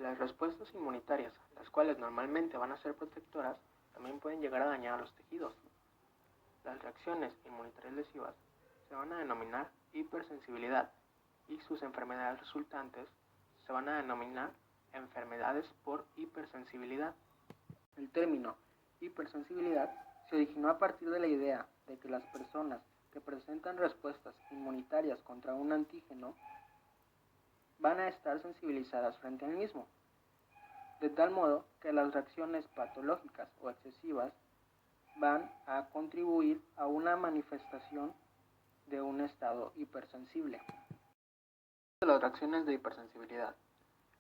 Las respuestas inmunitarias, las cuales normalmente van a ser protectoras, también pueden llegar a dañar a los tejidos. Las reacciones inmunitarias lesivas se van a denominar hipersensibilidad y sus enfermedades resultantes se van a denominar enfermedades por hipersensibilidad. El término hipersensibilidad se originó a partir de la idea de que las personas que presentan respuestas inmunitarias contra un antígeno van a estar sensibilizadas frente al mismo, de tal modo que las reacciones patológicas o excesivas van a contribuir a una manifestación de un estado hipersensible. Las reacciones de hipersensibilidad.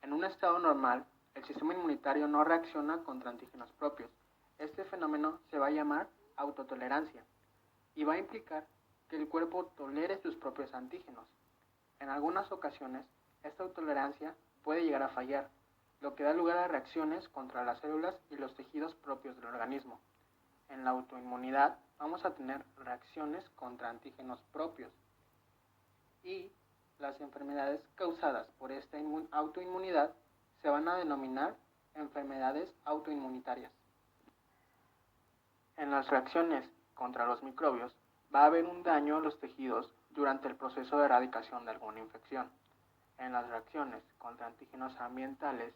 En un estado normal, el sistema inmunitario no reacciona contra antígenos propios. Este fenómeno se va a llamar autotolerancia y va a implicar que el cuerpo tolere sus propios antígenos. En algunas ocasiones, esta autotolerancia puede llegar a fallar, lo que da lugar a reacciones contra las células y los tejidos propios del organismo. En la autoinmunidad vamos a tener reacciones contra antígenos propios y las enfermedades causadas por esta autoinmunidad se van a denominar enfermedades autoinmunitarias. En las reacciones contra los microbios va a haber un daño a los tejidos durante el proceso de erradicación de alguna infección. En las reacciones contra antígenos ambientales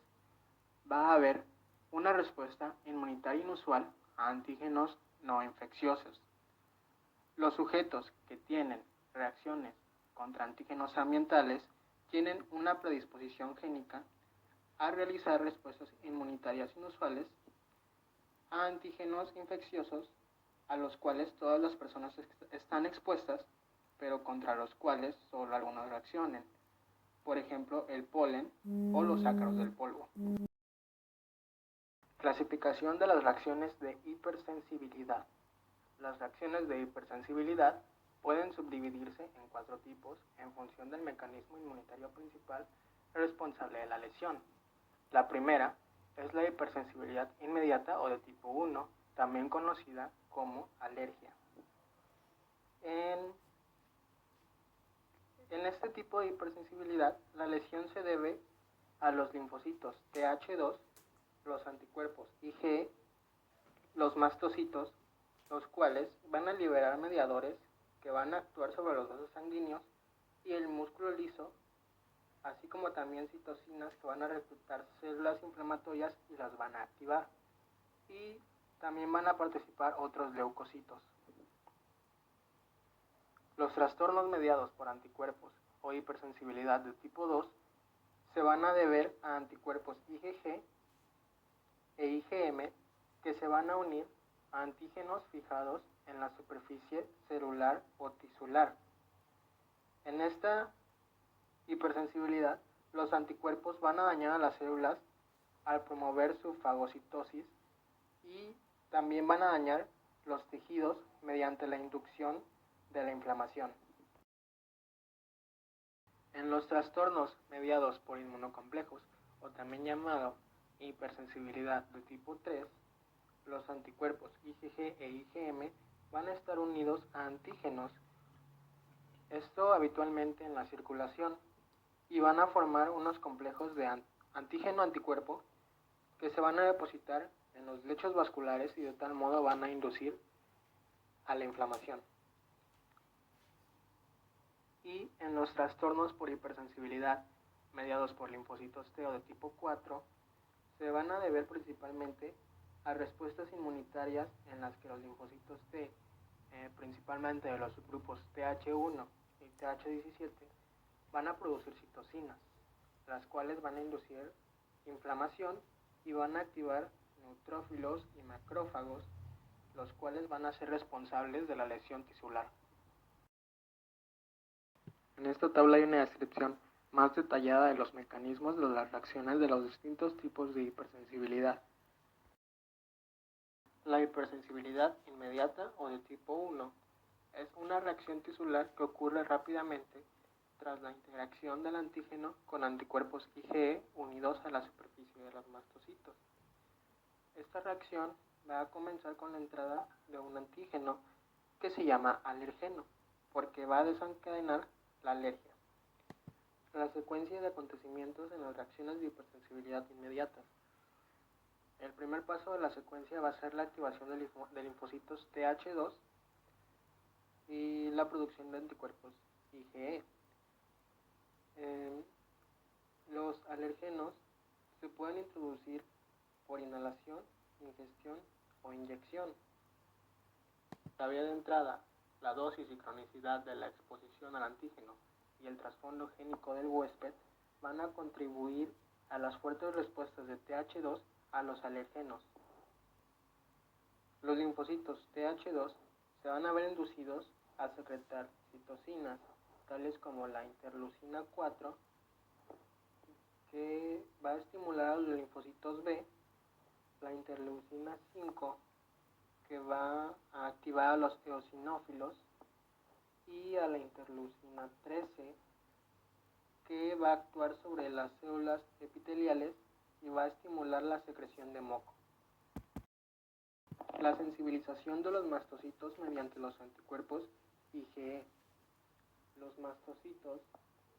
va a haber una respuesta inmunitaria inusual a antígenos no infecciosos. Los sujetos que tienen reacciones contra antígenos ambientales tienen una predisposición génica a realizar respuestas inmunitarias inusuales a antígenos infecciosos a los cuales todas las personas están expuestas, pero contra los cuales solo algunos reaccionen. Por ejemplo, el polen o los ácaros del polvo. Clasificación de las reacciones de hipersensibilidad. Las reacciones de hipersensibilidad pueden subdividirse en 4 tipos en función del mecanismo inmunitario principal responsable de la lesión. La primera es la hipersensibilidad inmediata o de tipo 1, también conocida como alergia. En este tipo de hipersensibilidad, la lesión se debe a los linfocitos Th2, los anticuerpos IgE, los mastocitos, los cuales van a liberar mediadores que van a actuar sobre los vasos sanguíneos y el músculo liso, así como también citocinas que van a reclutar células inflamatorias y las van a activar. Y también van a participar otros leucocitos. Los trastornos mediados por anticuerpos o hipersensibilidad de tipo 2 se van a deber a anticuerpos IgG e IgM que se van a unir a antígenos fijados en la superficie celular o tisular. En esta hipersensibilidad, los anticuerpos van a dañar a las células al promover su fagocitosis y también van a dañar los tejidos mediante la inducción de la inflamación. En los trastornos mediados por inmunocomplejos, o también llamado hipersensibilidad de tipo 3, los anticuerpos IgG e IgM van a estar unidos a antígenos, esto habitualmente en la circulación, y van a formar unos complejos de antígeno-anticuerpo que se van a depositar en los lechos vasculares y de tal modo van a inducir a la inflamación. Y en los trastornos por hipersensibilidad mediados por linfocitos T o de tipo 4 se van a deber principalmente a respuestas inmunitarias en las que los linfocitos T, principalmente de los subgrupos Th1 y Th17, van a producir citocinas, las cuales van a inducir inflamación y van a activar neutrófilos y macrófagos, los cuales van a ser responsables de la lesión tisular. En esta tabla hay una descripción más detallada de los mecanismos de las reacciones de los distintos tipos de hipersensibilidad. La hipersensibilidad inmediata o de tipo 1 es una reacción tisular que ocurre rápidamente tras la interacción del antígeno con anticuerpos IgE unidos a la superficie de los mastocitos. Esta reacción va a comenzar con la entrada de un antígeno que se llama alergeno, porque va a desencadenar la alergia. La secuencia de acontecimientos en las reacciones de hipersensibilidad inmediatas. El primer paso de la secuencia va a ser la activación de linfocitos Th2 y la producción de anticuerpos IgE. Los alergenos se pueden introducir por inhalación, ingestión o inyección. La vía de entrada, la dosis y cronicidad de la exposición al antígeno y el trasfondo génico del huésped van a contribuir a las fuertes respuestas de Th2 a los alergenos. Los linfocitos Th2 se van a ver inducidos a secretar citocinas, tales como la interleucina 4, que va a estimular a los linfocitos B, la interleucina 5, que va a activar a los eosinófilos, y a la interleucina 13, que va a actuar sobre las células epiteliales y va a estimular la secreción de moco. La sensibilización de los mastocitos mediante los anticuerpos IgE. Los mastocitos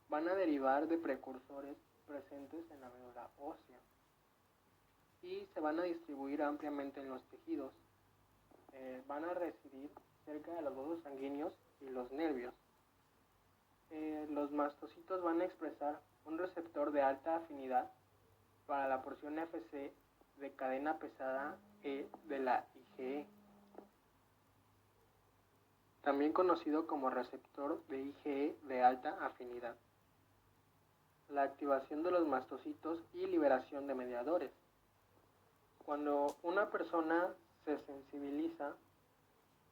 van a derivar de precursores presentes en la médula ósea y se van a distribuir ampliamente en los tejidos. Van a residir cerca de los vasos sanguíneos y los nervios. Los mastocitos van a expresar un receptor de alta afinidad para la porción Fc de cadena pesada E de la IgE, también conocido como receptor de IgE de alta afinidad. La activación de los mastocitos y liberación de mediadores. Cuando una persona se sensibiliza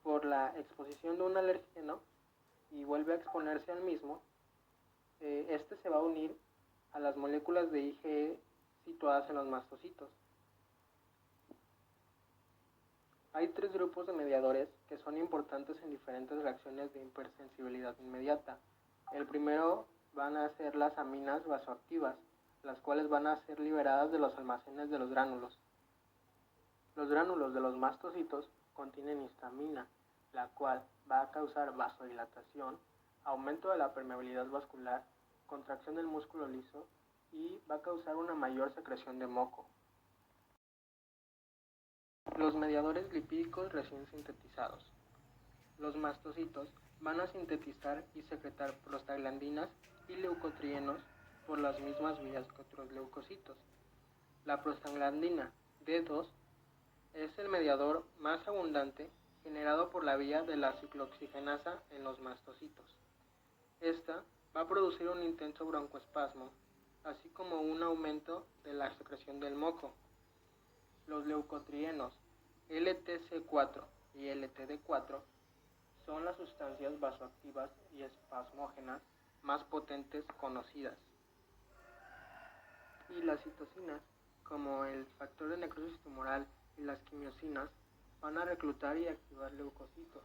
por la exposición de un alergeno y vuelve a exponerse al mismo, este se va a unir a las moléculas de IgE situadas en los mastocitos. Hay tres grupos de mediadores que son importantes en diferentes reacciones de hipersensibilidad inmediata. El primero van a ser las aminas vasoactivas, las cuales van a ser liberadas de los almacenes de los gránulos. Los gránulos de los mastocitos contienen histamina, la cual va a causar vasodilatación, aumento de la permeabilidad vascular, contracción del músculo liso y va a causar una mayor secreción de moco. Los mediadores lipídicos recién sintetizados. Los mastocitos van a sintetizar y secretar prostaglandinas y leucotrienos por las mismas vías que otros leucocitos. La prostaglandina D2 es el mediador más abundante generado por la vía de la ciclooxigenasa en los mastocitos. Esta va a producir un intenso broncoespasmo, así como un aumento de la secreción del moco. Los leucotrienos LTC4 y LTD4 son las sustancias vasoactivas y espasmógenas más potentes conocidas. Y las citocinas, como el factor de necrosis tumoral y las quimiosinas, van a reclutar y activar leucocitos.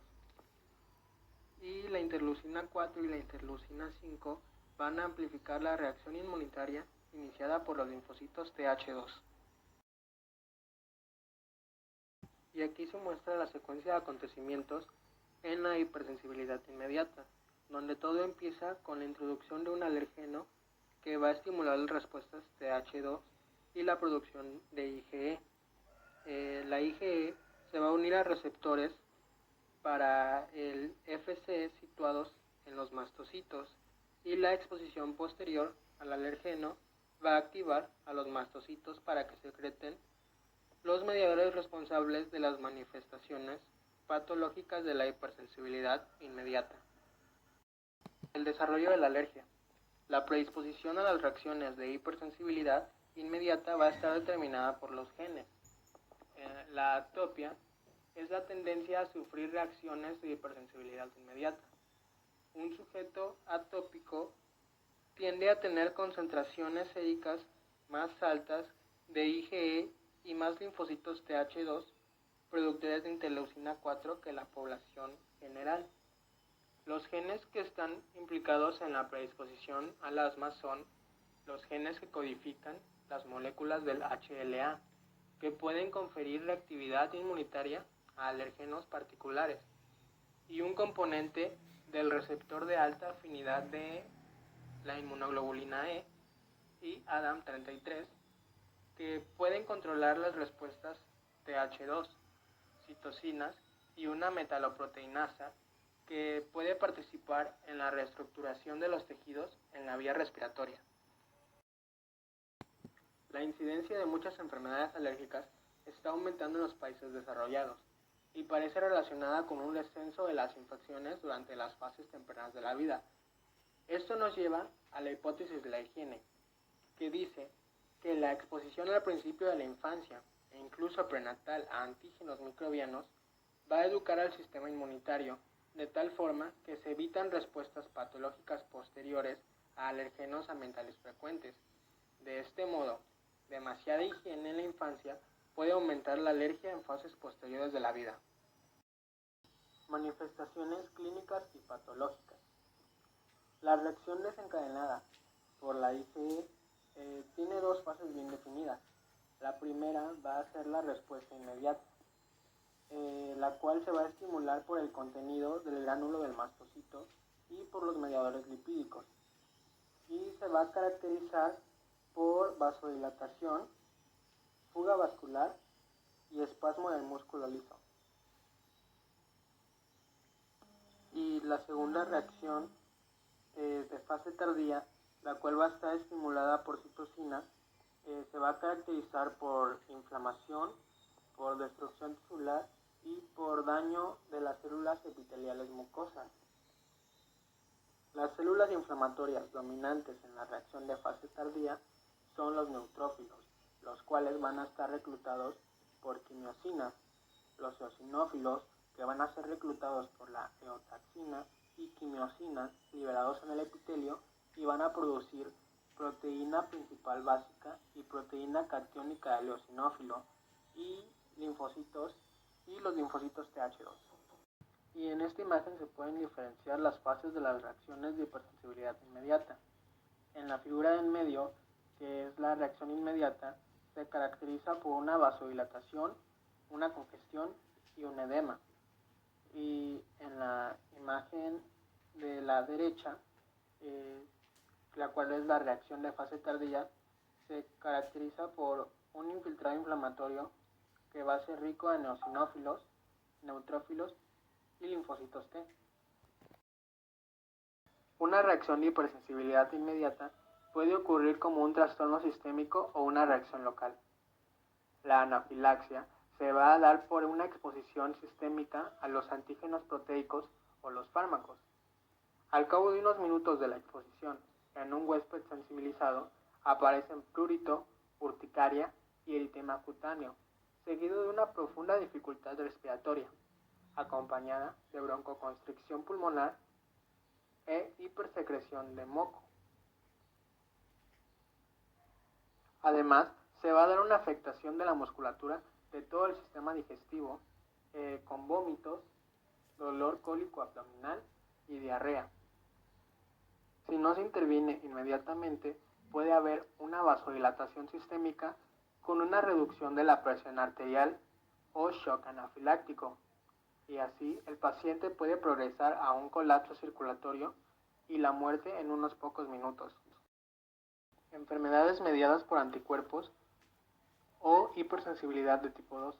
Y la interleucina 4 y la interleucina 5 van a amplificar la reacción inmunitaria iniciada por los linfocitos Th2. Y aquí se muestra la secuencia de acontecimientos en la hipersensibilidad inmediata, donde todo empieza con la introducción de un alergeno que va a estimular las respuestas Th2 y la producción de IgE. La IgE se va a unir a receptores para el Fc situados en los mastocitos y la exposición posterior al alergeno va a activar a los mastocitos para que secreten los mediadores responsables de las manifestaciones patológicas de la hipersensibilidad inmediata. El desarrollo de la alergia. La predisposición a las reacciones de hipersensibilidad inmediata va a estar determinada por los genes. La atopia es la tendencia a sufrir reacciones de hipersensibilidad inmediata. Un sujeto atópico tiende a tener concentraciones séricas más altas de IgE y más linfocitos Th2, productores de interleucina 4 que la población general. Los genes que están implicados en la predisposición al asma son los genes que codifican las moléculas del HLA, que pueden conferir reactividad inmunitaria a alérgenos particulares, y un componente del receptor de alta afinidad de la inmunoglobulina E y ADAM33, que pueden controlar las respuestas TH2, citocinas y una metaloproteinasa que puede participar en la reestructuración de los tejidos en la vía respiratoria. La incidencia de muchas enfermedades alérgicas está aumentando en los países desarrollados y parece relacionada con un descenso de las infecciones durante las fases tempranas de la vida. Esto nos lleva a la hipótesis de la higiene, que dice que la exposición al principio de la infancia e incluso prenatal a antígenos microbianos va a educar al sistema inmunitario de tal forma que se evitan respuestas patológicas posteriores a alergenos ambientales frecuentes. De este modo, demasiada higiene en la infancia puede aumentar la alergia en fases posteriores de la vida. Manifestaciones clínicas y patológicas. La reacción desencadenada por la IgE tiene dos fases bien definidas. La primera va a ser la respuesta inmediata, la cual se va a estimular por el contenido del gránulo del mastocito y por los mediadores lipídicos, y se va a caracterizar por vasodilatación, fuga vascular y espasmo del músculo liso. Y la segunda reacción de fase tardía, la cual va a estar estimulada por citocinas, se va a caracterizar por inflamación, por destrucción tisular y por daño de las células epiteliales mucosas. Las células inflamatorias dominantes en la reacción de fase tardía son los neutrófilos, los cuales van a estar reclutados por quimiosinas, los eosinófilos, que van a ser reclutados por la eotaxina y quimiosinas liberados en el epitelio y van a producir proteína principal básica y proteína catiónica del eosinófilo y linfocitos y los linfocitos TH2. Y en esta imagen se pueden diferenciar las fases de las reacciones de hipersensibilidad inmediata. En la figura en medio, que es la reacción inmediata, se caracteriza por una vasodilatación, una congestión y un edema. Y en la imagen de la derecha, la cual es la reacción de fase tardía, se caracteriza por un infiltrado inflamatorio que va a ser rico en eosinófilos, neutrófilos y linfocitos T. Una reacción de hipersensibilidad inmediata puede ocurrir como un trastorno sistémico o una reacción local. La anafilaxia se va a dar por una exposición sistémica a los antígenos proteicos o los fármacos. Al cabo de unos minutos de la exposición en un huésped sensibilizado, aparecen prurito, urticaria y eritema cutáneo, seguido de una profunda dificultad respiratoria, acompañada de broncoconstricción pulmonar e hipersecreción de moco. Además, se va a dar una afectación de la musculatura de todo el sistema digestivo, con vómitos, dolor cólico abdominal y diarrea. Si no se interviene inmediatamente, puede haber una vasodilatación sistémica con una reducción de la presión arterial o shock anafiláctico, y así el paciente puede progresar a un colapso circulatorio y la muerte en unos pocos minutos. Enfermedades mediadas por anticuerpos o hipersensibilidad de tipo 2.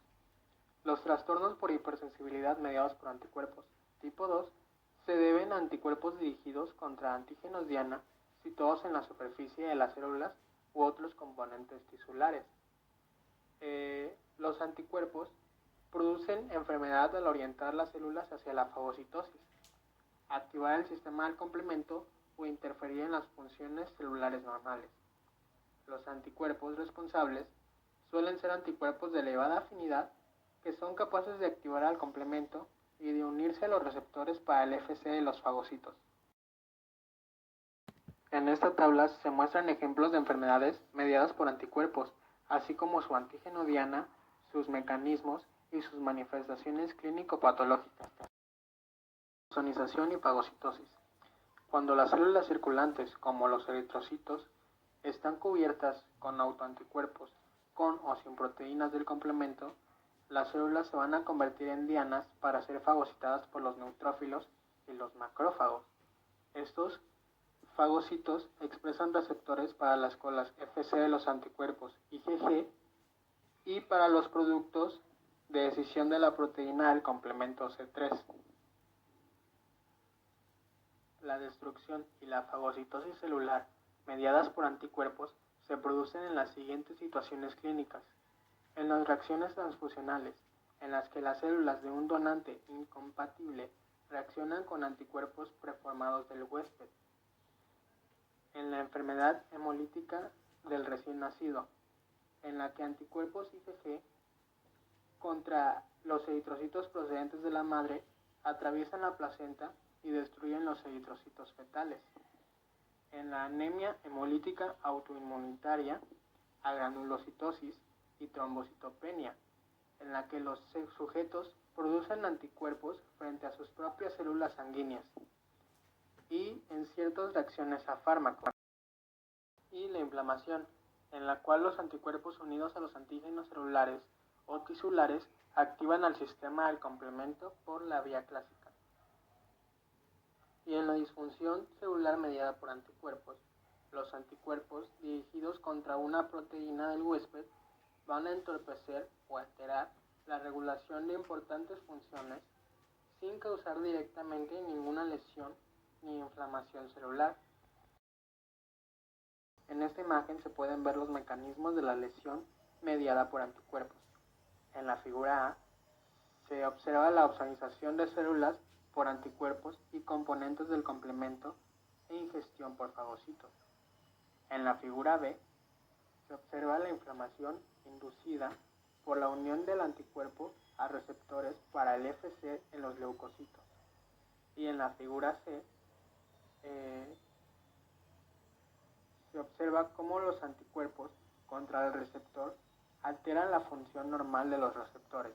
Los trastornos por hipersensibilidad mediados por anticuerpos tipo 2 se deben a anticuerpos dirigidos contra antígenos diana situados en la superficie de las células u otros componentes tisulares. Los anticuerpos producen enfermedad al orientar las células hacia la fagocitosis, activar el sistema del complemento o interferir en las funciones celulares normales. Los anticuerpos responsables suelen ser anticuerpos de elevada afinidad que son capaces de activar al complemento y de unirse a los receptores para el FC de los fagocitos. En esta tabla se muestran ejemplos de enfermedades mediadas por anticuerpos, así como su antígeno diana, sus mecanismos y sus manifestaciones clínico-patológicas. Ozonización y fagocitosis. Cuando las células circulantes, como los eritrocitos, están cubiertas con autoanticuerpos, con o sin proteínas del complemento, las células se van a convertir en dianas para ser fagocitadas por los neutrófilos y los macrófagos. Estos fagocitos expresan receptores para las colas Fc de los anticuerpos IgG y para los productos de escisión de la proteína del complemento C3. La destrucción y la fagocitosis celular mediadas por anticuerpos se producen en las siguientes situaciones clínicas. En las reacciones transfusionales, en las que las células de un donante incompatible reaccionan con anticuerpos preformados del huésped. En la enfermedad hemolítica del recién nacido, en la que anticuerpos IgG contra los eritrocitos procedentes de la madre atraviesan la placenta y destruyen los eritrocitos fetales. En la anemia hemolítica autoinmunitaria, agranulocitosis y trombocitopenia, en la que los sujetos producen anticuerpos frente a sus propias células sanguíneas, y en ciertas reacciones a fármacos. Y la inflamación, en la cual los anticuerpos unidos a los antígenos celulares o tisulares activan al sistema del complemento por la vía clásica. Y en la disfunción celular mediada por anticuerpos, los anticuerpos dirigidos contra una proteína del huésped van a entorpecer o alterar la regulación de importantes funciones sin causar directamente ninguna lesión ni inflamación celular. En esta imagen se pueden ver los mecanismos de la lesión mediada por anticuerpos. En la figura A se observa la opsonización de células por anticuerpos y componentes del complemento e ingestión por fagocitos. En la figura B se observa la inflamación inducida por la unión del anticuerpo a receptores para el Fc en los leucocitos. Y en la figura C se observa cómo los anticuerpos contra el receptor alteran la función normal de los receptores.